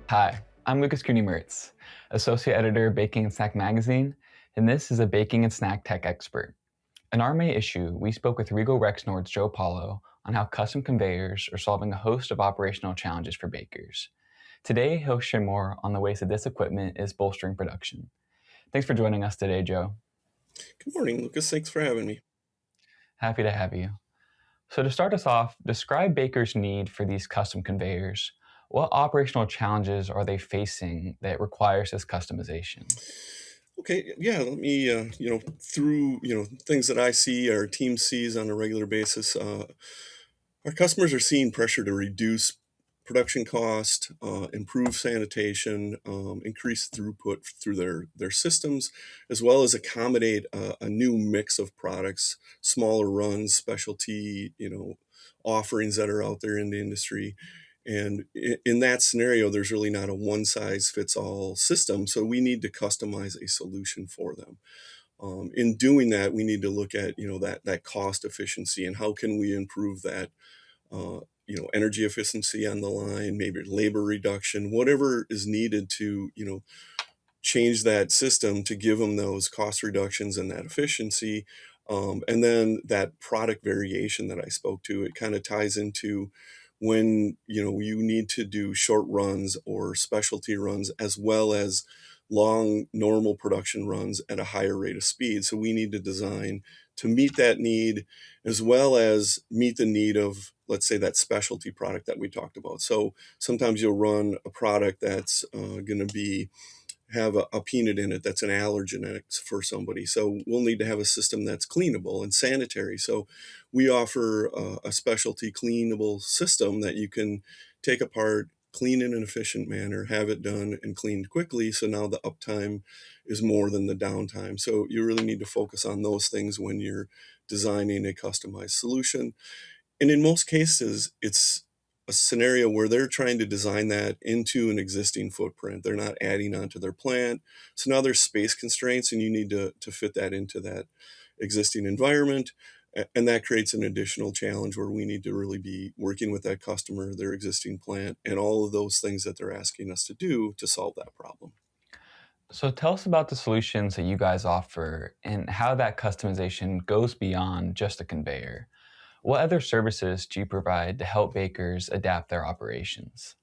Hi, I'm Lucas Cuni-Mertz, Associate Editor, Baking and Snack Magazine, and this is a baking and snack tech expert. In our May issue, we spoke with Regal Rexnord's Joe Pahlow on how custom conveyors are solving a host of operational challenges for bakers. Today, he'll share more on the ways that this equipment is bolstering production. Thanks for joining us today, Joe. Good morning, Lucas. Thanks for having me. Happy to have you. So to start us off, describe bakers' need for these custom conveyors. What operational challenges are they facing that requires this customization? Okay, yeah, let me, through, things that I see, our team sees on a regular basis, our customers are seeing pressure to reduce production cost, improve sanitation, increase throughput through their systems, as well as accommodate a new mix of products, smaller runs, specialty, offerings that are out there in the industry. And in that scenario, there's really not a one size fits all system. So we need to customize a solution for them. In doing that, we need to look at that cost efficiency and how can we improve that energy efficiency on the line, maybe labor reduction, whatever is needed to, change that system to give them those cost reductions and that efficiency. And then that product variation that I spoke to, it kind of ties into when, you need to do short runs or specialty runs as well as long normal production runs at a higher rate of speed. So we need to design to meet that need as well as meet the need of, let's say, that specialty product that we talked about. So sometimes you'll run a product that's going to be have a peanut in it that's an allergen for somebody. So we'll need to have a system that's cleanable and sanitary. So we offer a specialty cleanable system that you can take apart, clean in an efficient manner, have it done and cleaned quickly. So now the uptime is more than the downtime. So you really need to focus on those things when you're designing a customized solution. And in most cases, it's a scenario where they're trying to design that into an existing footprint. They're not adding onto their plant. So now there's space constraints, and you need to fit that into that existing environment. And that creates an additional challenge where we need to really be working with that customer, their existing plant, and all of those things that they're asking us to do to solve that problem. So tell us about the solutions that you guys offer and how that customization goes beyond just a conveyor. What other services do you provide to help bakers adapt their operations?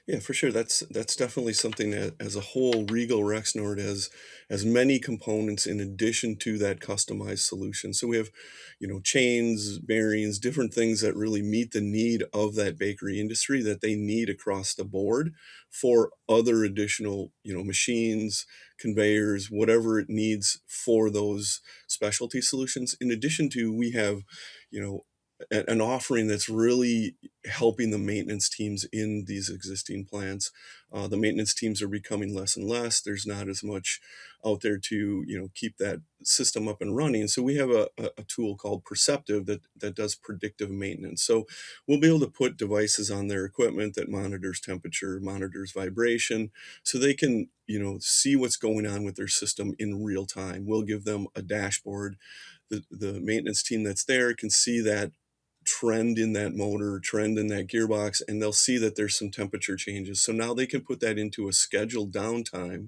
Yeah, for sure. That's definitely something that, as a whole, Regal Rexnord has many components in addition to that customized solution. So we have, chains, bearings, different things that really meet the need of that bakery industry that they need across the board for other additional, machines, conveyors, whatever it needs for those specialty solutions. In addition to, we have, you know, an offering that's really helping the maintenance teams in these existing plants. The maintenance teams are becoming less and less. There's not as much out there to keep that system up and running. So we have a tool called Perceptive that does predictive maintenance. So we'll be able to put devices on their equipment that monitors temperature, monitors vibration, so they can see what's going on with their system in real time. We'll give them a dashboard. The maintenance team that's there can see that trend in that motor, trend in that gearbox, and they'll see that there's some temperature changes. So now they can put that into a scheduled downtime,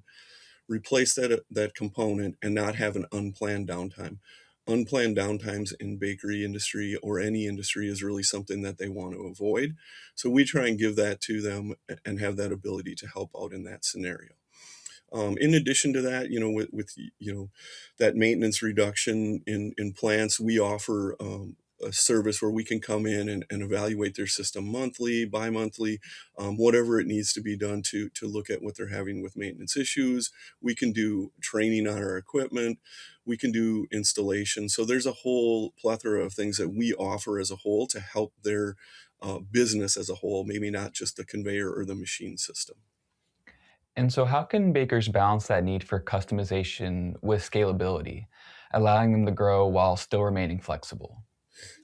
replace that component, and not have an unplanned downtime. Unplanned downtimes in bakery industry or any industry is really something that they want to avoid. So we try and give that to them and have that ability to help out in that scenario. In addition to that, with that maintenance reduction in plants, we offer a service where we can come in and evaluate their system monthly, bi-monthly, whatever it needs to be done to look at what they're having with maintenance issues. We can do training on our equipment. We can do installation. So there's a whole plethora of things that we offer as a whole to help their business as a whole, maybe not just the conveyor or the machine system. And so, how can bakers balance that need for customization with scalability, allowing them to grow while still remaining flexible?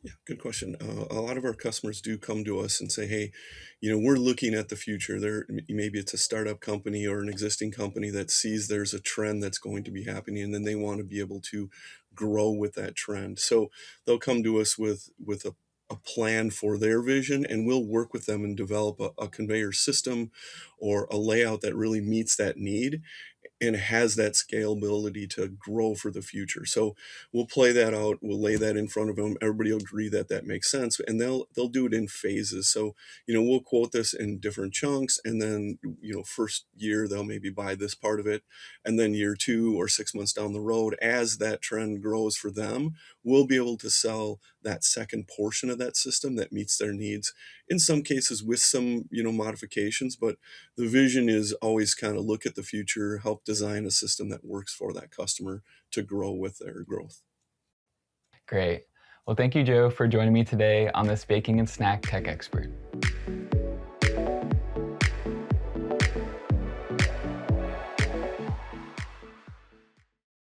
Yeah, good question. A lot of our customers do come to us and say, "Hey, we're looking at the future. Maybe it's a startup company or an existing company that sees there's a trend that's going to be happening, and then they want to be able to grow with that trend." So they'll come to us with a a plan for their vision, and we'll work with them and develop a conveyor system or a layout that really meets that need and has that scalability to grow for the future. So we'll play that out. We'll lay that in front of them. Everybody will agree that that makes sense, and they'll do it in phases. So we'll quote this in different chunks, and then first year they'll maybe buy this part of it, and then year 2 or 6 months down the road, as that trend grows for them, we'll be able to sell that second portion of that system that meets their needs. In some cases, with some modifications, but the vision is always kind of look at the future, help design a system that works for that customer to grow with their growth. Great. Well, thank you, Joe, for joining me today on this Baking and Snack Tech Expert.